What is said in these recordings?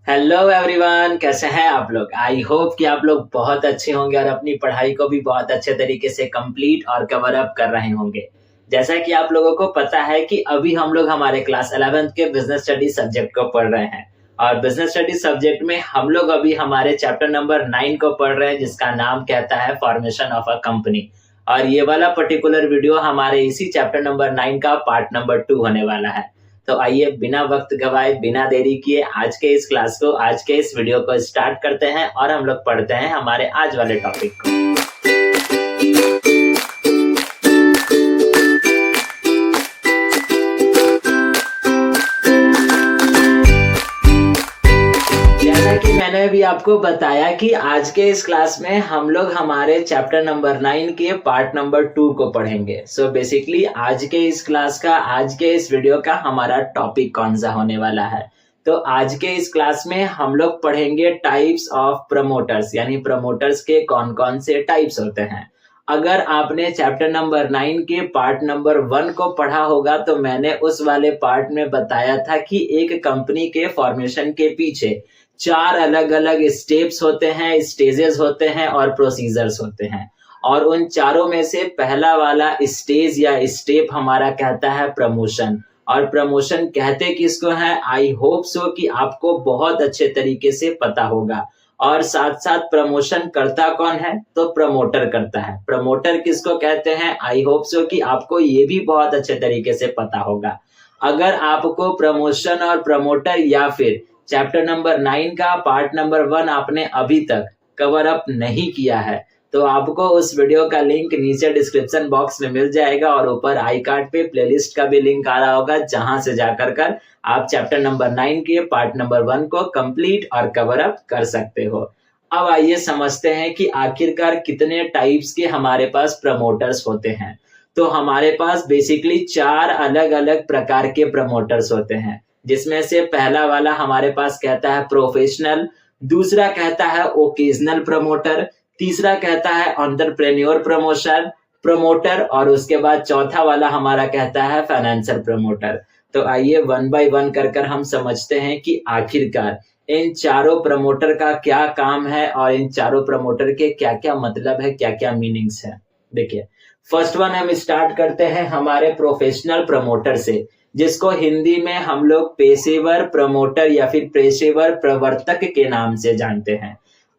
Hello everyone, कैसे हैं आप लोग। आई होप कि आप लोग बहुत अच्छे होंगे और अपनी पढ़ाई को भी बहुत अच्छे तरीके से कंप्लीट और कवर अप कर रहे होंगे। जैसा कि आप लोगों को पता है कि अभी हम लोग हमारे क्लास 11th के बिजनेस स्टडी सब्जेक्ट को पढ़ रहे हैं और बिजनेस स्टडी सब्जेक्ट में हम लोग अभी हमारे चैप्टर नंबर 9 को पढ़ रहे हैं, जिसका नाम कहता है फॉर्मेशन ऑफ अ कंपनी। और ये वाला पर्टिकुलर वीडियो हमारे इसी चैप्टर नंबर 9 का पार्ट नंबर 2 होने वाला है। तो आइए बिना वक्त गवाए, बिना देरी किए आज के इस क्लास को, आज के इस वीडियो को स्टार्ट करते हैं और हम लोग पढ़ते हैं हमारे आज वाले टॉपिक को। जैसा कि मैंने भी आपको बताया कि आज के इस क्लास में हम लोग हमारे चैप्टर नंबर 9 के पार्ट नंबर 2 को पढ़ेंगे। सो बेसिकली आज के इस क्लास का, आज के इस वीडियो का हमारा टॉपिक कौन सा होने वाला है। तो आज के इस क्लास में हम लोग पढ़ेंगे टाइप्स ऑफ प्रमोटर्स, यानी प्रमोटर्स के कौन कौन से टाइप्स होते हैं। अगर आपने चैप्टर नंबर 9 के पार्ट नंबर 1 को पढ़ा होगा तो मैंने उस वाले पार्ट में बताया था कि एक कंपनी के फॉर्मेशन के पीछे 4 अलग अलग स्टेप्स होते हैं, स्टेजेस होते हैं और प्रोसीजर्स होते हैं। और उन चारों में से पहला वाला स्टेज या स्टेप हमारा कहता है प्रमोशन। और प्रमोशन कहते किसको है, आई होप सो कि आपको बहुत अच्छे तरीके से पता होगा। और साथ साथ प्रमोशन करता कौन है, तो प्रमोटर करता है। प्रमोटर किसको कहते हैं, आई होप सो कि आपको ये भी बहुत अच्छे तरीके से पता होगा। अगर आपको प्रमोशन और प्रमोटर या फिर चैप्टर नंबर 9 का पार्ट नंबर 1 आपने अभी तक कवर अप नहीं किया है तो आपको उस वीडियो का लिंक नीचे डिस्क्रिप्शन बॉक्स में मिल जाएगा और ऊपर आई कार्ड पे प्लेलिस्ट का भी लिंक आ रहा होगा, जहां से जाकर कर आप चैप्टर नंबर 9 के पार्ट नंबर 1 को कंप्लीट और कवर अप कर सकते हो। अब आइए समझते हैं कि आखिरकार कितने टाइप्स के हमारे पास प्रमोटर्स होते हैं। तो हमारे पास बेसिकली 4 अलग अलग प्रकार के प्रमोटर्स होते हैं, जिसमें से पहला वाला हमारे पास कहता है प्रोफेशनल, दूसरा कहता है ओकेजनल प्रमोटर, तीसरा कहता है एंटरप्रेन्योर प्रमोटर और उसके बाद चौथा वाला हमारा कहता है फाइनेंशियल प्रमोटर। तो आइए वन बाय वन कर हम समझते हैं कि आखिरकार इन चारों प्रमोटर का क्या काम है और इन चारों प्रमोटर के क्या क्या मतलब है, क्या क्या मीनिंग्स है। देखिए, फर्स्ट वन हम स्टार्ट करते हैं हमारे प्रोफेशनल प्रमोटर से, जिसको हिंदी में हम लोग पेशेवर प्रमोटर या फिर पेशेवर प्रवर्तक के नाम से जानते हैं।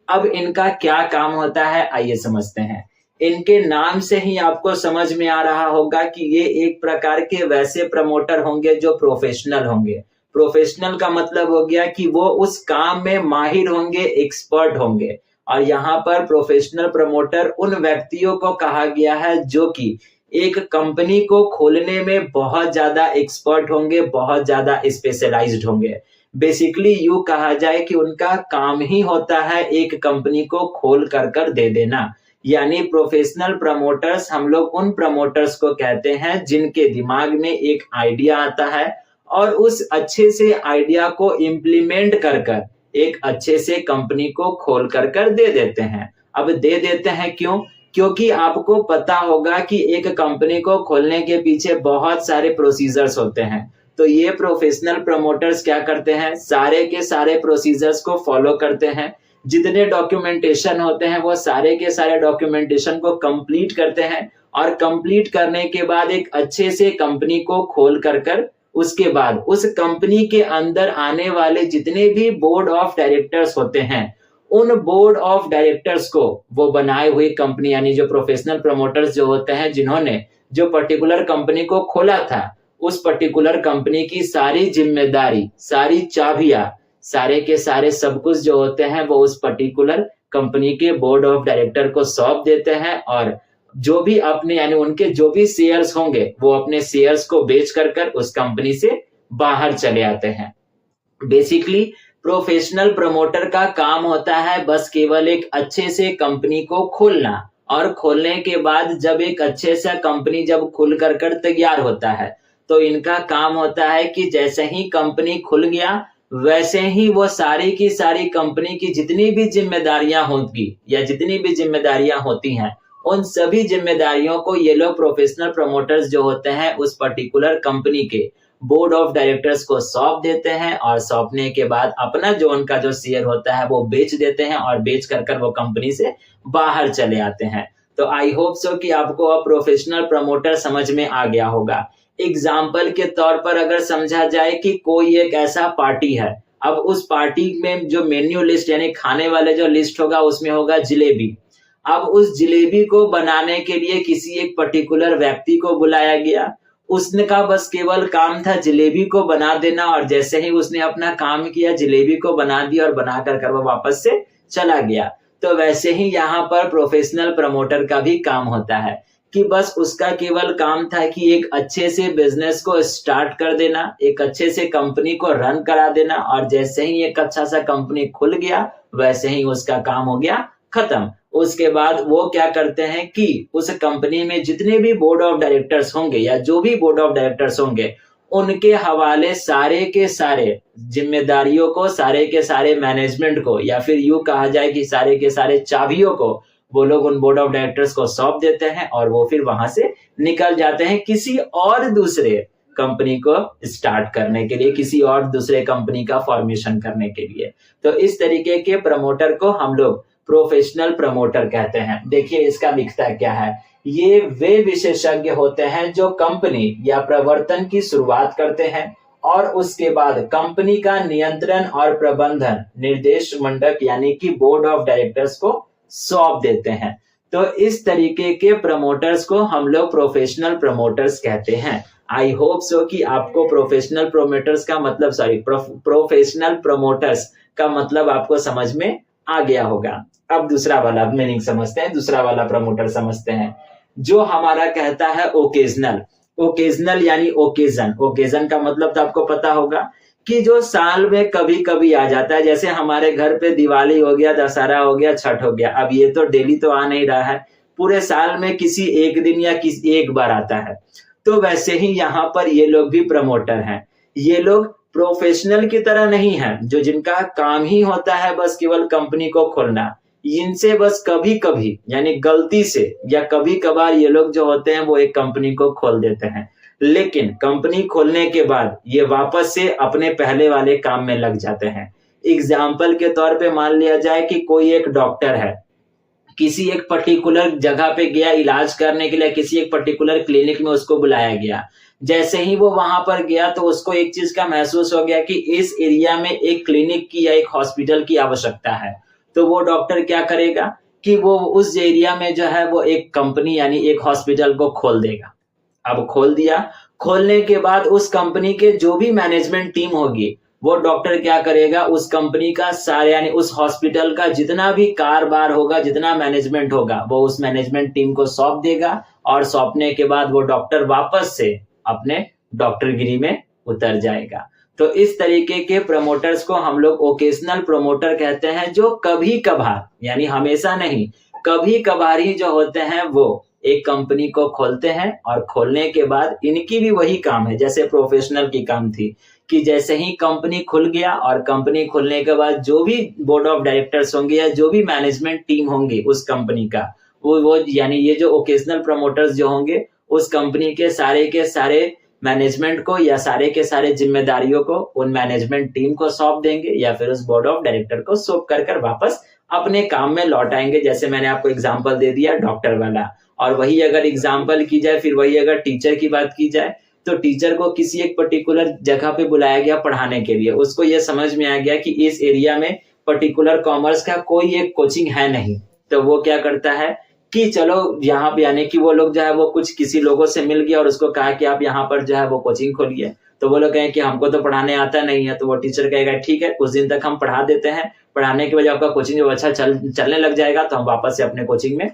अब इनका क्या काम होता है, आइए समझते हैं। इनके नाम से ही आपको समझ में आ रहा होगा कि ये एक प्रकार के वैसे प्रमोटर होंगे जो प्रोफेशनल होंगे। प्रोफेशनल का मतलब हो गया कि वो उस काम में माहिर होंगे, एक्सपर्ट होंगे। और यहाँ पर प्रोफेशनल प्रमोटर उन व्यक्तियों को कहा गया है जो कि एक कंपनी को खोलने में बहुत ज्यादा एक्सपर्ट होंगे, बहुत ज्यादा स्पेशलाइज्ड होंगे। बेसिकली यूं कहा जाए कि उनका काम ही होता है एक कंपनी को खोल कर दे देना। यानी प्रोफेशनल प्रमोटर्स, हम लोग उन प्रमोटर्स को कहते हैं जिनके दिमाग में एक आइडिया आता है और उस अच्छे से आइडिया को इम्प्लीमेंट कर एक अच्छे से कंपनी को खोल कर दे देते हैं। अब दे देते हैं क्यों? क्योंकि आपको पता होगा कि एक कंपनी को खोलने के पीछे बहुत सारे प्रोसीजर्स होते हैं। तो ये प्रोफेशनल प्रमोटर्स क्या करते हैं, सारे के सारे प्रोसीजर्स को फॉलो करते हैं। जितने डॉक्यूमेंटेशन होते हैं वो सारे के सारे डॉक्यूमेंटेशन को कंप्लीट करते हैं और कंप्लीट करने के बाद एक अच्छे से कंपनी को खोल कर उसके बाद उस कंपनी के अंदर आने वाले जितने भी बोर्ड ऑफ डायरेक्टर्स होते हैं, उन बोर्ड ऑफ डायरेक्टर्स को वो बनाए हुई कंपनी, यानी जो प्रोफेशनल प्रमोटर्स जो होते हैं जिन्होंने जो पर्टिकुलर कंपनी को खोला था, उस पर्टिकुलर कंपनी की सारी जिम्मेदारी, सारी चाबियां, सारे के सारे सब कुछ जो होते हैं वो उस पर्टिकुलर कंपनी के बोर्ड ऑफ डायरेक्टर को सौंप देते हैं। और जो भी अपने, यानी उनके जो भी शेयर्स होंगे वो अपने शेयर्स को बेच कर उस कंपनी से बाहर चले आते हैं। बेसिकली प्रोफेशनल प्रमोटर का काम होता है बस केवल एक अच्छे से कंपनी को खोलना, और खोलने के बाद जब एक अच्छे से कंपनी जब खुल कर तैयार होता है तो इनका काम होता है कि जैसे ही कंपनी खुल गया वैसे ही वो सारी की सारी कंपनी की जितनी भी जिम्मेदारियां होंगी या जितनी भी जिम्मेदारियां होती हैं, उन सभी जिम्मेदारियों को ये लोग प्रोफेशनल प्रमोटर्स जो होते हैं उस पर्टिकुलर कंपनी के बोर्ड ऑफ डायरेक्टर्स को सौंप देते हैं और सौंपने के बाद अपना जो उनका जो शेयर होता है वो बेच देते हैं और बेच कर वो कंपनी से बाहर चले आते हैं। तो आई होप सो कि आपको अब प्रोफेशनल प्रमोटर समझ में आ गया होगा। एग्जाम्पल के तौर पर अगर समझा जाए कि कोई एक ऐसा पार्टी है, अब उस पार्टी में जो मेन्यू लिस्ट यानी खाने वाले जो लिस्ट होगा उसमें होगा जलेबी। अब उस जलेबी को बनाने के लिए किसी एक पर्टिकुलर व्यक्ति को बुलाया गया। उसने का बस केवल काम था जलेबी को बना देना और जैसे ही उसने अपना काम किया जलेबी को बना दिया और बना कर वो वापस से चला गया। तो वैसे ही यहाँ पर प्रोफेशनल प्रमोटर का भी काम होता है कि बस उसका केवल काम था कि एक अच्छे से बिजनेस को स्टार्ट कर देना, एक अच्छे से कंपनी को रन करा देना और जैसे ही एक अच्छा सा कंपनी खुल गया वैसे ही उसका काम हो गया खत्म। उसके बाद वो क्या करते हैं कि उस कंपनी में जितने भी बोर्ड ऑफ डायरेक्टर्स होंगे या जो भी बोर्ड ऑफ डायरेक्टर्स होंगे उनके हवाले सारे के सारे जिम्मेदारियों को, सारे के सारे मैनेजमेंट को या फिर यूं कहा जाए कि सारे के सारे चाबियों को वो लोग उन बोर्ड ऑफ डायरेक्टर्स को सौंप देते हैं और वो फिर वहां से निकल जाते हैं किसी और दूसरे कंपनी को स्टार्ट करने के लिए, किसी और दूसरे कंपनी का फॉर्मेशन करने के लिए। तो इस तरीके के प्रमोटर को हम लोग प्रोफेशनल प्रमोटर कहते हैं। देखिए इसका लिखता क्या है, ये वे विशेषज्ञ होते हैं जो कंपनी या प्रवर्तन की शुरुआत करते हैं और उसके बाद कंपनी का नियंत्रण और प्रबंधन निर्देश मंडक यानी कि बोर्ड ऑफ डायरेक्टर्स को सौंप देते हैं। तो इस तरीके के प्रमोटर्स को हम लोग प्रोफेशनल प्रमोटर्स कहते हैं। आई होप सो कि आपको प्रोफेशनल प्रमोटर्स का मतलब प्रोफेशनल प्रमोटर्स का मतलब आपको समझ में आ गया होगा। अब दूसरा वाला मीनिंग समझते हैं, दूसरा वाला प्रमोटर समझते हैं जो हमारा कहता है ओकेजनल। ओकेजनल यानी ओकेजन, ओकेजन का मतलब तो आपको पता होगा कि जो साल में कभी कभी आ जाता है। जैसे हमारे घर पे दिवाली हो गया, दशहरा हो गया, छठ हो गया। अब ये तो डेली तो आ नहीं रहा है, पूरे साल में किसी एक दिन या किसी एक बार आता है। तो वैसे ही यहाँ पर ये लोग भी प्रमोटर हैं। ये लोग प्रोफेशनल की तरह नहीं है जो जिनका काम ही होता है बस केवल कंपनी को खोलना। इनसे बस कभी कभी यानी गलती से या कभी कभार ये लोग जो होते हैं वो एक कंपनी को खोल देते हैं, लेकिन कंपनी खोलने के बाद ये वापस से अपने पहले वाले काम में लग जाते हैं। एग्जाम्पल के तौर पे मान लिया जाए कि कोई एक डॉक्टर है, किसी एक पर्टिकुलर जगह पे गया इलाज करने के लिए, किसी एक पर्टिकुलर क्लिनिक में उसको बुलाया गया। जैसे ही वो वहां पर गया तो उसको एक चीज का महसूस हो गया कि इस एरिया में एक क्लिनिक की या एक हॉस्पिटल की आवश्यकता है। तो वो डॉक्टर क्या करेगा कि वो उस एरिया में जो है वो एक कंपनी यानी एक हॉस्पिटल को खोल देगा। अब खोल दिया, खोलने के बाद उस कंपनी के जो भी मैनेजमेंट टीम होगी वो डॉक्टर क्या करेगा, उस कंपनी का सारे यानी उस हॉस्पिटल का जितना भी कारोबार होगा, जितना मैनेजमेंट होगा, वो उस मैनेजमेंट टीम को सौंप देगा और सौंपने के बाद वो डॉक्टर वापस से अपने डॉक्टरगिरी में उतर जाएगा। तो इस तरीके के प्रमोटर्स को हम लोग ओकेजनल प्रमोटर कहते हैं, जो कभी कभार यानी हमेशा नहीं, कभी कभार ही जो होते हैं वो एक कंपनी को खोलते हैं और खोलने के बाद इनकी भी वही काम है जैसे प्रोफेशनल की काम थी कि जैसे ही कंपनी खुल गया और कंपनी खुलने के बाद जो भी बोर्ड ऑफ डायरेक्टर्स होंगे या जो भी मैनेजमेंट टीम होंगी उस कंपनी का वो यानी ये जो ओकेजनल प्रमोटर्स जो होंगे उस कंपनी के सारे मैनेजमेंट को या सारे के सारे जिम्मेदारियों को उन मैनेजमेंट टीम को सौंप देंगे या फिर उस बोर्ड ऑफ डायरेक्टर को सौंप कर वापस अपने काम में लौट आएंगे। जैसे मैंने आपको एग्जांपल दे दिया डॉक्टर वाला। और वही अगर एग्जांपल की जाए, फिर वही अगर टीचर की बात की जाए तो टीचर को किसी एक पर्टिकुलर जगह पे बुलाया गया पढ़ाने के लिए। उसको ये समझ में आ गया कि इस एरिया में पर्टिकुलर कॉमर्स का कोई एक कोचिंग है नहीं, तो वो क्या करता है कि चलो यहाँ पे यानी कि वो लोग जो है वो कुछ किसी लोगों से मिल गया और उसको कहा कि आप यहाँ पर जो है वो कोचिंग खोलिए। तो वो लोग कहें कि हमको तो पढ़ाने आता नहीं है। तो वो टीचर कहेगा ठीक है, कुछ दिन तक हम पढ़ा देते हैं, पढ़ाने के बाद आपका कोचिंग जब अच्छा चलने लग जाएगा तो हम वापस से अपने कोचिंग में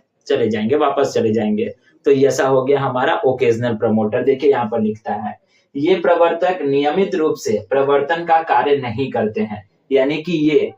वापस चले जाएंगे। तो ये ऐसा हो गया हमारा ओकेजनल प्रमोटर। देखिए यहाँ पर लिखता है, ये प्रवर्तक नियमित रूप से प्रवर्तन का कार्य नहीं करते हैं, यानी कि ये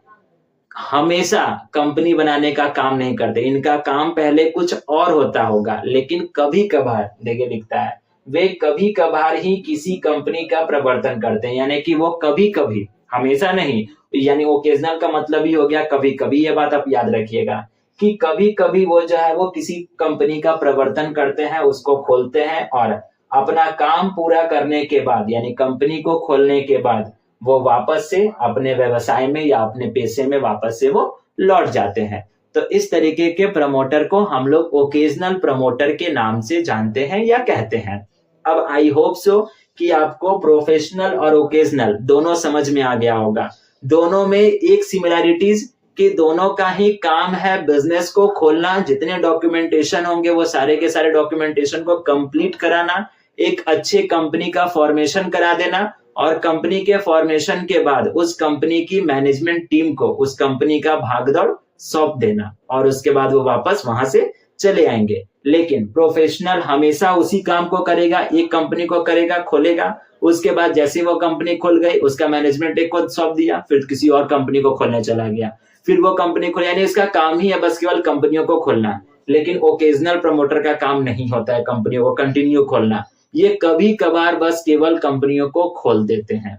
हमेशा कंपनी बनाने का काम नहीं करते। इनका काम पहले कुछ और होता होगा, लेकिन कभी कभार, देखिए लिखता है, वे कभी कभार ही किसी कंपनी का प्रवर्तन करते हैं, यानी कि वो कभी कभी, हमेशा नहीं। यानी ओकेजनल का मतलब ही हो गया कभी कभी। ये बात आप याद रखिएगा कि कभी कभी वो जो है वो किसी कंपनी का प्रवर्तन करते हैं, उसको खोलते हैं और अपना काम पूरा करने के बाद यानी कंपनी को खोलने के बाद वो वापस से अपने व्यवसाय में या अपने पेशे में वापस से वो लौट जाते हैं। तो इस तरीके के प्रमोटर को हम लोग ओकेजनल प्रमोटर के नाम से जानते हैं या कहते हैं। अब आई होप सो कि आपको प्रोफेशनल और ओकेजनल दोनों समझ में आ गया होगा। दोनों में एक सिमिलैरिटीज कि दोनों का ही काम है बिजनेस को खोलना, जितने डॉक्यूमेंटेशन होंगे वो सारे के सारे डॉक्यूमेंटेशन को कंप्लीट कराना, एक अच्छे कंपनी का फॉर्मेशन करा देना और कंपनी के फॉर्मेशन के बाद उस कंपनी की मैनेजमेंट टीम को उस कंपनी का भागदौड़ सौंप देना और उसके बाद वो वापस वहां से चले आएंगे। लेकिन प्रोफेशनल हमेशा उसी काम को करेगा, एक कंपनी को करेगा, खोलेगा, उसके बाद जैसे वो कंपनी खुल गई उसका मैनेजमेंट एक को सौंप दिया, फिर किसी और कंपनी को खोलने चला गया, फिर वो कंपनी खोल, यानी इसका काम ही है बस केवल कंपनियों को खोलना। लेकिन ओकेजनल प्रमोटर का काम नहीं होता है कंपनियों को कंटिन्यू खोलना, ये कभी कभार बस केवल कंपनियों को खोल देते हैं।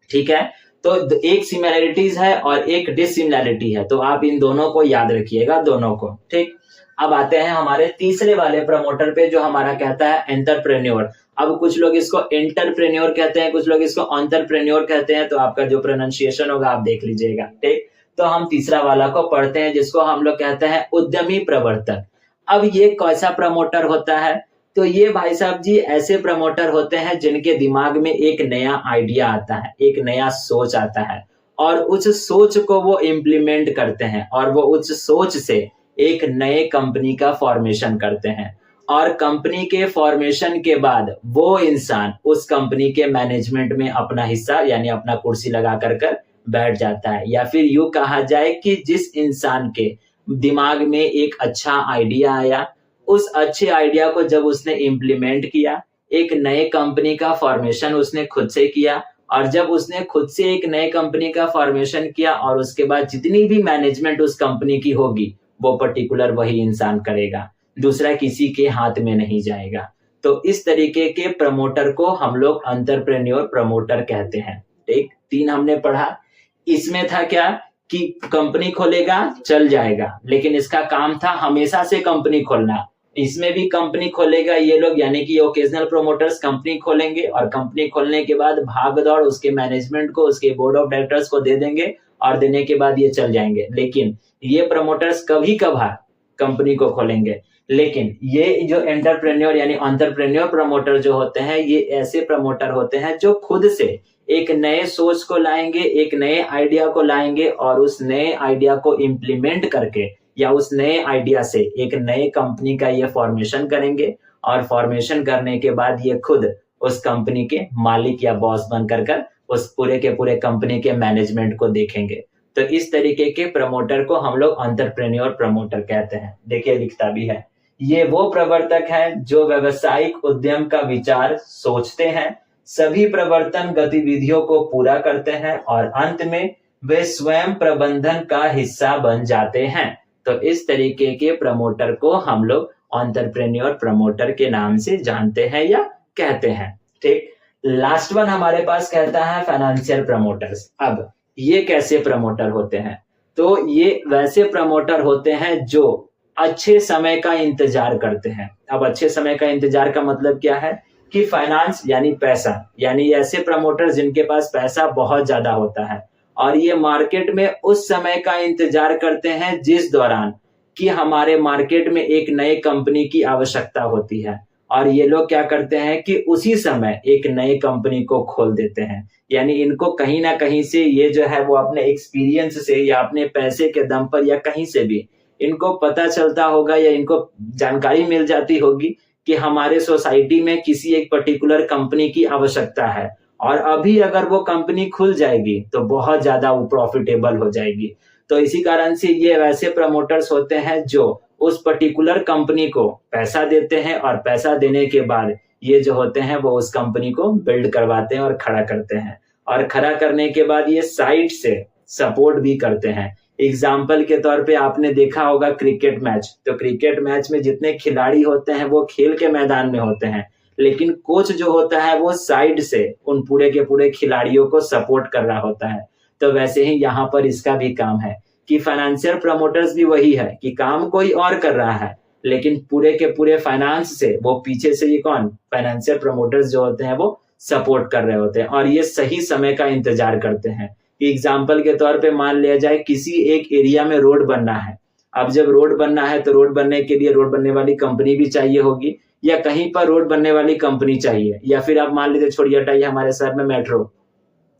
ठीक है, तो एक सिमिलैरिटीज है और एक डिसिमिलैरिटी है, तो आप इन दोनों को याद रखिएगा, दोनों को। ठीक, अब आते हैं हमारे तीसरे वाले प्रमोटर पे जो हमारा कहता है एंटरप्रेन्योर। अब कुछ लोग इसको एंटरप्रेन्योर कहते हैं, कुछ लोग इसको एंटरप्रेन्योर कहते हैं, तो आपका जो प्रोनाउंसिएशन होगा आप देख लीजिएगा। ठीक, तो हम तीसरा वाला को पढ़ते हैं जिसको हम लोग कहते हैं उद्यमी प्रवर्तक। अब ये कैसा प्रमोटर होता है? तो ये भाई साहब जी ऐसे प्रमोटर होते हैं जिनके दिमाग में एक नया आइडिया आता है, एक नया सोच आता है और उस सोच को वो इम्प्लीमेंट करते हैं और वो उस सोच से एक नए कंपनी का फॉर्मेशन करते हैं और कंपनी के फॉर्मेशन के बाद वो इंसान उस कंपनी के मैनेजमेंट में अपना हिस्सा यानी अपना कुर्सी लगा कर बैठ जाता है। या फिर यूं कहा जाए कि जिस इंसान के दिमाग में एक अच्छा आइडिया आया, उस अच्छे आइडिया को जब उसने इम्प्लीमेंट किया, एक नए कंपनी का फॉर्मेशन उसने खुद से किया और जब उसने खुद से एक नए कंपनी का फॉर्मेशन किया और उसके बाद जितनी भी मैनेजमेंट उस कंपनी की होगी वो पर्टिकुलर वही इंसान करेगा, दूसरा किसी के हाथ में नहीं जाएगा। तो इस तरीके के प्रमोटर को हम लोग एंटरप्रेन्योर प्रमोटर कहते हैं। ठीक, 3 हमने पढ़ा। इसमें था क्या कि कंपनी खोलेगा चल जाएगा, लेकिन इसका काम था हमेशा से कंपनी खोलना। इसमें भी कंपनी खोलेगा ये लोग, यानी कि ओकेजनल प्रोमोटर्स कंपनी खोलेंगे और कंपनी खोलने के बाद भाग दौड़ उसके मैनेजमेंट को, उसके बोर्ड ऑफ डायरेक्टर्स को दे देंगे और देने के बाद ये चल जाएंगे। लेकिन ये प्रमोटर्स कभी कभार कंपनी को खोलेंगे। लेकिन ये जो एंटरप्रेन्योर यानी एंटरप्रेन्योर प्रमोटर जो होते हैं, ये ऐसे प्रमोटर होते हैं जो खुद से एक नए सोच को लाएंगे, एक नए आइडिया को लाएंगे और उस नए आइडिया को इम्प्लीमेंट करके या उस नए आइडिया से एक नए कंपनी का ये फॉर्मेशन करेंगे और फॉर्मेशन करने के बाद ये खुद उस कंपनी के मालिक या बॉस बनकर उस पूरे के पूरे कंपनी के मैनेजमेंट को देखेंगे। तो इस तरीके के प्रमोटर को हम लोग एंटरप्रेन्योर प्रमोटर कहते हैं। देखिए लिखता भी है, ये वो प्रवर्तक हैं जो व्यवसायिक उद्यम का विचार सोचते हैं, सभी प्रवर्तन गतिविधियों को पूरा करते हैं और अंत में वे स्वयं प्रबंधन का हिस्सा बन जाते हैं। तो इस तरीके के प्रमोटर को हम लोग एंटरप्रेन्योर प्रमोटर के नाम से जानते हैं या कहते हैं। ठीक, लास्ट वन हमारे पास कहता है फाइनेंशियल प्रमोटर्स। अब ये कैसे प्रमोटर होते हैं? तो ये वैसे प्रमोटर होते हैं जो अच्छे समय का इंतजार करते हैं। अब अच्छे समय का इंतजार का मतलब क्या है कि फाइनेंस यानी पैसा, यानी ऐसे प्रमोटर जिनके पास पैसा बहुत ज्यादा होता है और ये मार्केट में उस समय का इंतजार करते हैं जिस दौरान कि हमारे मार्केट में एक नए कंपनी की आवश्यकता होती है और ये लोग क्या करते हैं कि उसी समय एक नई कंपनी को खोल देते हैं। यानी इनको कहीं ना कहीं से ये जो है वो अपने एक्सपीरियंस से या अपने पैसे के दम पर या कहीं से भी इनको पता चलता होगा या इनको जानकारी मिल जाती होगी कि हमारे सोसाइटी में किसी एक पर्टिकुलर कंपनी की आवश्यकता है और अभी अगर वो कंपनी खुल जाएगी तो बहुत ज्यादा वो प्रॉफिटेबल हो जाएगी। तो इसी कारण से ये वैसे प्रमोटर्स होते हैं जो उस पर्टिकुलर कंपनी को पैसा देते हैं और पैसा देने के बाद ये जो होते हैं वो उस कंपनी को बिल्ड करवाते हैं और खड़ा करते हैं और खड़ा करने के बाद ये साइड से सपोर्ट भी करते हैं। एग्जाम्पल के तौर पे आपने देखा होगा क्रिकेट मैच, तो क्रिकेट मैच में जितने खिलाड़ी होते हैं वो खेल के मैदान में होते हैं, लेकिन कोच जो होता है वो साइड से उन पूरे के पूरे खिलाड़ियों को सपोर्ट कर रहा होता है। तो वैसे ही यहाँ पर इसका भी काम है कि फाइनेंशियल प्रमोटर्स भी वही है कि काम कोई और कर रहा है लेकिन पूरे के पूरे फाइनेंस से वो पीछे से ये कौन फाइनेंशियल प्रमोटर्स जो होते हैं वो सपोर्ट कर रहे होते हैं और ये सही समय का इंतजार करते हैं। एग्जाम्पल के तौर पे मान लिया जाए किसी एक एरिया में रोड बनना है। अब जब रोड बनना है तो रोड बनने के लिए रोड बनने वाली कंपनी भी चाहिए होगी या कहीं पर रोड बनने वाली कंपनी चाहिए या फिर आप मान लीजिए छोड़िए हटाइए हमारे शहर में मेट्रो,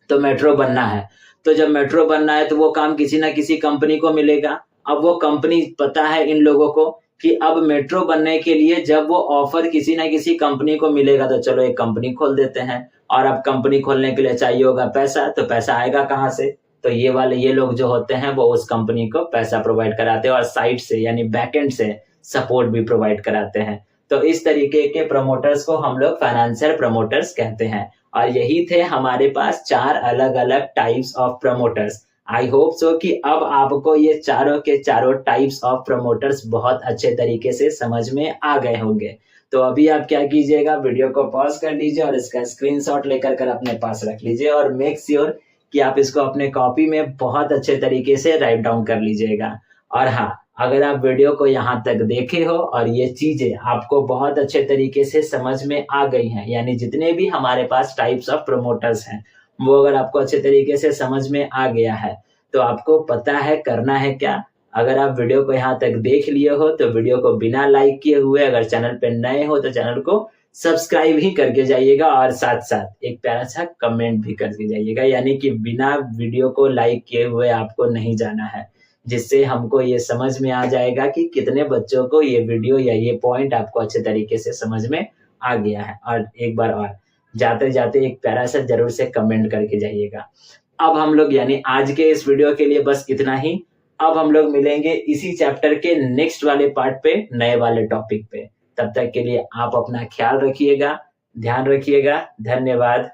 तो मेट्रो बनना है। तो जब मेट्रो बनना है तो वो काम किसी ना किसी कंपनी को मिलेगा। अब वो कंपनी पता है इन लोगों को कि अब मेट्रो बनने के लिए जब वो ऑफर किसी ना किसी कंपनी को मिलेगा तो चलो एक कंपनी खोल देते हैं। और अब कंपनी खोलने के लिए चाहिए होगा पैसा, तो पैसा आएगा कहाँ से? तो ये लोग जो होते हैं वो उस कंपनी को पैसा प्रोवाइड कराते हैं और साइड से यानी बैकएंड से सपोर्ट भी प्रोवाइड कराते हैं। तो इस तरीके के प्रमोटर्स को हम लोग फाइनेंशियल प्रमोटर्स कहते हैं। और यही थे हमारे पास 4 अलग अलग types of promoters. I hope so कि अब आपको ये चारों के चारों टाइप्स ऑफ प्रमोटर्स बहुत अच्छे तरीके से समझ में आ गए होंगे। तो अभी आप क्या कीजिएगा, वीडियो को पॉज कर लीजिए और इसका स्क्रीनशॉट लेकर कर अपने पास रख लीजिए और मेक श्योर कि आप इसको अपने कॉपी में बहुत अच्छे तरीके से राइट डाउन कर लीजिएगा। और हाँ, अगर आप वीडियो को यहाँ तक देखे हो और ये चीजें आपको बहुत अच्छे तरीके से समझ में आ गई हैं, यानी जितने भी हमारे पास टाइप्स ऑफ प्रमोटर्स हैं वो अगर आपको अच्छे तरीके से समझ में आ गया है तो आपको पता है करना है क्या। अगर आप वीडियो को यहाँ तक देख लिए हो तो वीडियो को बिना लाइक किए हुए, अगर चैनल पे नए हो तो चैनल को सब्सक्राइब ही करके जाइएगा और साथ साथ एक प्यारा सा कमेंट भी करके जाइएगा, यानी कि बिना वीडियो को लाइक किए हुए आपको नहीं जाना है, जिससे हमको ये समझ में आ जाएगा कि कितने बच्चों को ये वीडियो या ये पॉइंट आपको अच्छे तरीके से समझ में आ गया है। और एक बार और जाते जाते एक प्यारा सा जरूर से कमेंट करके जाइएगा। अब हम लोग यानी आज के इस वीडियो के लिए बस इतना ही। अब हम लोग मिलेंगे इसी चैप्टर के नेक्स्ट वाले पार्ट पे, नए वाले टॉपिक पे। तब तक के लिए आप अपना ख्याल रखिएगा, ध्यान रखिएगा। धन्यवाद।